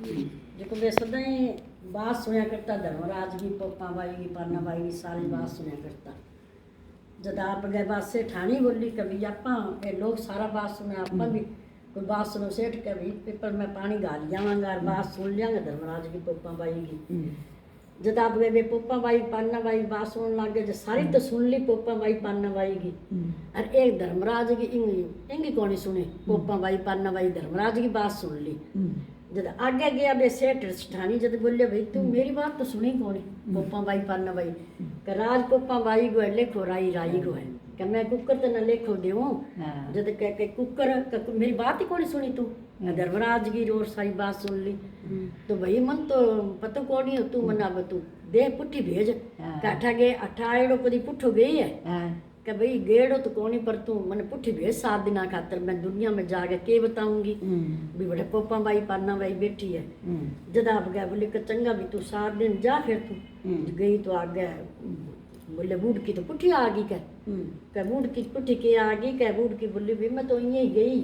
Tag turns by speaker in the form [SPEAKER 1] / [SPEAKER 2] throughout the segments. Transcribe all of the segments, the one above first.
[SPEAKER 1] देखो मैं सदा ही बात सुना करता धर्मराज की पप्पा बाई की पाना बाई की सारी बात सुना करता जब आप गए बात से ठाणी बोली कभी आपा ये लोग सारा बात सुने आपा भी कोई बात सुनो सेठ के भी पेपर में पानी गाल जावांगा बात सुन लियांगा धर्मराज की पप्पा बाई की जब आप गए पप्पा बाई पाना बाई बात सुन लगे जो सारी तो सुन ली पप्पा बाई पाना बाई की और एक धर्मराज की इंगी कौन सुने पप्पा बाई पाना बाई धर्मराज की बात सुन ली जब आगे गया बे सेठ ठाणी जब बोले भाई तू मेरी बात तो सुनी कौन पप्पा बाई पाना बाई का राज पप्पा बाई गो लेखो राई राई गो है कि मैं कुकर तो न लेखो देवो जब कह के कुकर मेरी बात ही कौन सुनी तू धर्मराज की रोज सारी बात सुन ली तो भाई मन तो पता कौन ही हो तू मना तू दे पुट्ठी भेज काठा गए अठाड़ो कदी पुट्ठो गई है कि भाई गेड़ो तो कौन ही पर तू मैंने पुट्ठी भेज 7 दिन खातर मैं दुनिया में जाके के बताऊंगी भी बड़े पप्पा बाई पाना बाई बैठी है जद आप गया बोले कि चंगा भी तू 7 दिन जा फिर तू गई तो आ गया बोले बूढ़ की तो पुट्ठी आ गई कह बूढ़ की पुट्ठी के आ गई कह बूढ़ की बोली भी मैं तो यही गई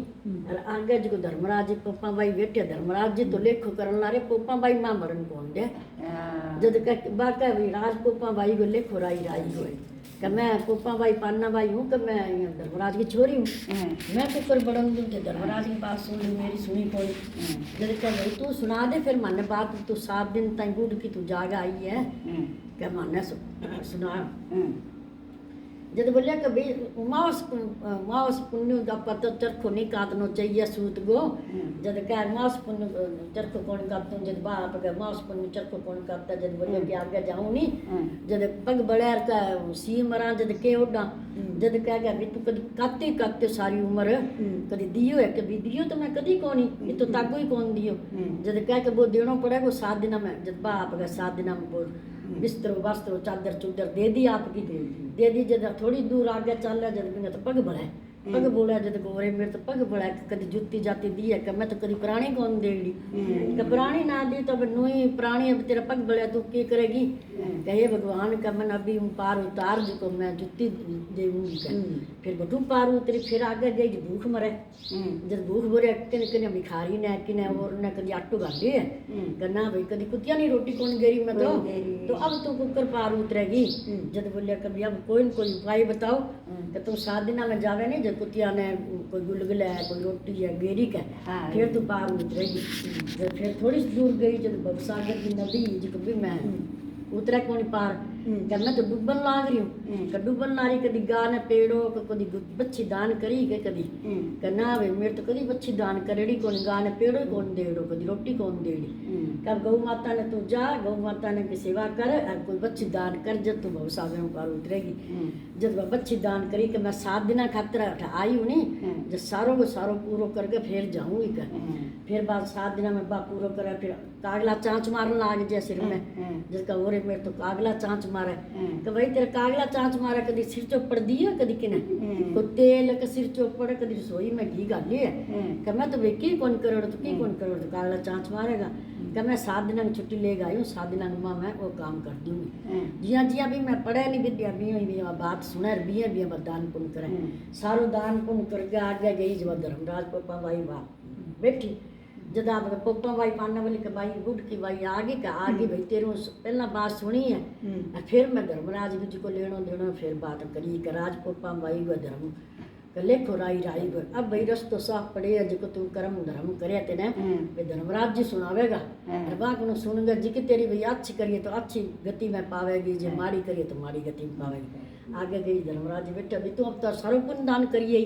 [SPEAKER 1] और आगे जो धर्मराज जी पप्पा बाई बैठे धर्मराज जी तो लेखो करन ला रे पप्पा बाई मां मरन कौन दे जद कह बाका भी राज पप्पा बाई को लेखो राई राई होए कि मैं पप्पा बाई पाना बाई हूँ कि मैं धर्मराज की छोरी हूँ मैं कुकर बड़न दूँ तो धर्मराज की बात सुन ली मेरी सुनी कोई जब कह भाई तू सुना दे फिर मन बात तू 7 दिन तक बूढ़ की तू जाग आई है क्या माने सुना जब बोलिया कि भाई मास पुण्य का पता चरखो नहीं काटना चाहिए सूत गो जब कह मास पुण्य चरखो कौन काटता जब बाप गए मास पुण्य चरखो कौन काटता जब बोलिया कि आगे जाऊँ नहीं जब पग बड़ैर का सी मरा जब के उड़ा जब कह गया तू कभी काटते सारी उम्र कभी दियो है कभी दियो तो मैं कभी कौन ही तो ताको ही कौन दियो जब कह के वो देना पड़ेगा वो 7 दिन में जब बाप गए 7 दिन में वो बिस्तर वस्त्र चादर चुदर दे दी आपकी दे दी जब थोड़ी दूर आगे चल रहा जब तो पग बढ़ा पग बोला जब गोरे मेरे तो पग बढ़ा कभी जुत्ती जाती दी है मैं तो कभी प्राणी कौन देगी कि प्राणी ना दी तो अब नोई प्राणी अब तेरा पग बढ़ा तू क्या करेगी कहे भगवान का मन अभी पार उतार जो मैं जुत्ती देऊंगी फिर बटू पार उतरी फिर आगे गई भूख मरे जब भूख बोरे कने भिखारी ने किने और ने कभी आटो गाली है गन्ना भाई कभी कुतिया नहीं रोटी कौन गेरी मैं तो अब तो कुकर पार उतरेगी जब बोलिया कभी अब कोई न कोई उपाय बताओ कि तुम 7 दिन में जावे नहीं जब कुतिया ने कोई गुलगुला है कोई रोटी है गेरी का फिर तो पार उतरेगी जब फिर थोड़ी दूर गई जब भवसागर की नदी जो भी मैं उतरा कौन पार मैं तो डूबन लाग रही हूँ डूबन ला रही कभी गा ने पेड़ो कभी बच्ची दान करी के कभी ना भाई मेरे तो कभी बच्ची दान करेड़ी कौन गा ने पेड़ो कौन देड़ो कभी रोटी कौन देड़ी कब गौ माता ने तू जा गौ माता ने की सेवा कर और कोई बच्ची दान कर जब तू भवसागर में पार उतरेगी जब बच्ची दान करी कि मैं 7 दिन खातर आई हूँ नहीं जब सारों को सारों पूरो करके फिर जाऊँगी कर फिर बाद 7 दिन में बा पूरो करे फिर कागला चाँच मारन लाग जाए सिर में जिसका हो रहे मेरे तो कागला चाँच मारे कि भाई तेरा कागला चाँच मारे कभी सिर चौपड़ दिया कभी किने को तेल के सिर चौपड़ कभी रसोई में घी गाली है कि मैं तो वे की कौन करोड़ तो की कौन करोड़ तो कागला चाँच मारेगा कि मैं 7 दिन की छुट्टी लेगा आई हूँ 7 दिन माँ मैं वो काम कर दूँगी जिया जिया भी मैं पढ़े नहीं विद्या भी बात सुने भी दान पुण्य करें सारो दान पुण्य करके आगे गई जब धर्मराज पप्पा भाई बाप बैठी जब आप पप्पा भाई पाना वाली के भाई बुढ़ की भाई आगे का आगे भाई तेरों पहला बात सुनी है और फिर मैं धर्मराज जी को लेनो देनो फिर बात करी कि राज पप्पा भाई गो धर्म लेखो राई राई गो अब भाई रस्तो साफ पड़े है जो तू कर्म धर्म करे तेने भाई धर्मराज जी सुनावेगा और बात को सुनगा जी की तेरी भाई अच्छी करिए तो अच्छी गति में पावेगी जो माड़ी करिए तो माड़ी गति में पावेगी आगे गई धर्मराज जी बेटा भी तू अब तो सर्वपुण्य दान करिए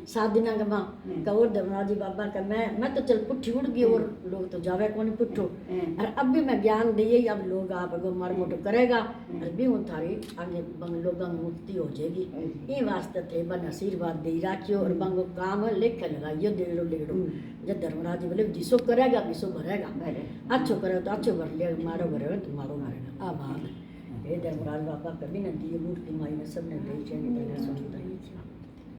[SPEAKER 1] 7 दिन का माँ का और धर्मराज जी बाबा का मैं तो चल पुट्ठी उड़ गई और लोग तो जावे कौन पुट्ठो और अब भी मैं ज्ञान दिए अब लोग आप अगो मार मोटो करेगा और भी हूँ थारी आगे बंग लोगों में मुक्ति हो जाएगी ये वास्ते थे बन आशीर्वाद दे राखियो और बंगो काम लेख लगाइयो डेढ़ो जब धर्मराज जी बोले जिसो करेगा विसो भरेगा अच्छो करे तो अच्छो भर लिया मारो भरेगा तो मारो मारेगा आभार हे धर्मराज बाबा कभी न दिए मूर्ति माई ने सबने दे सुनता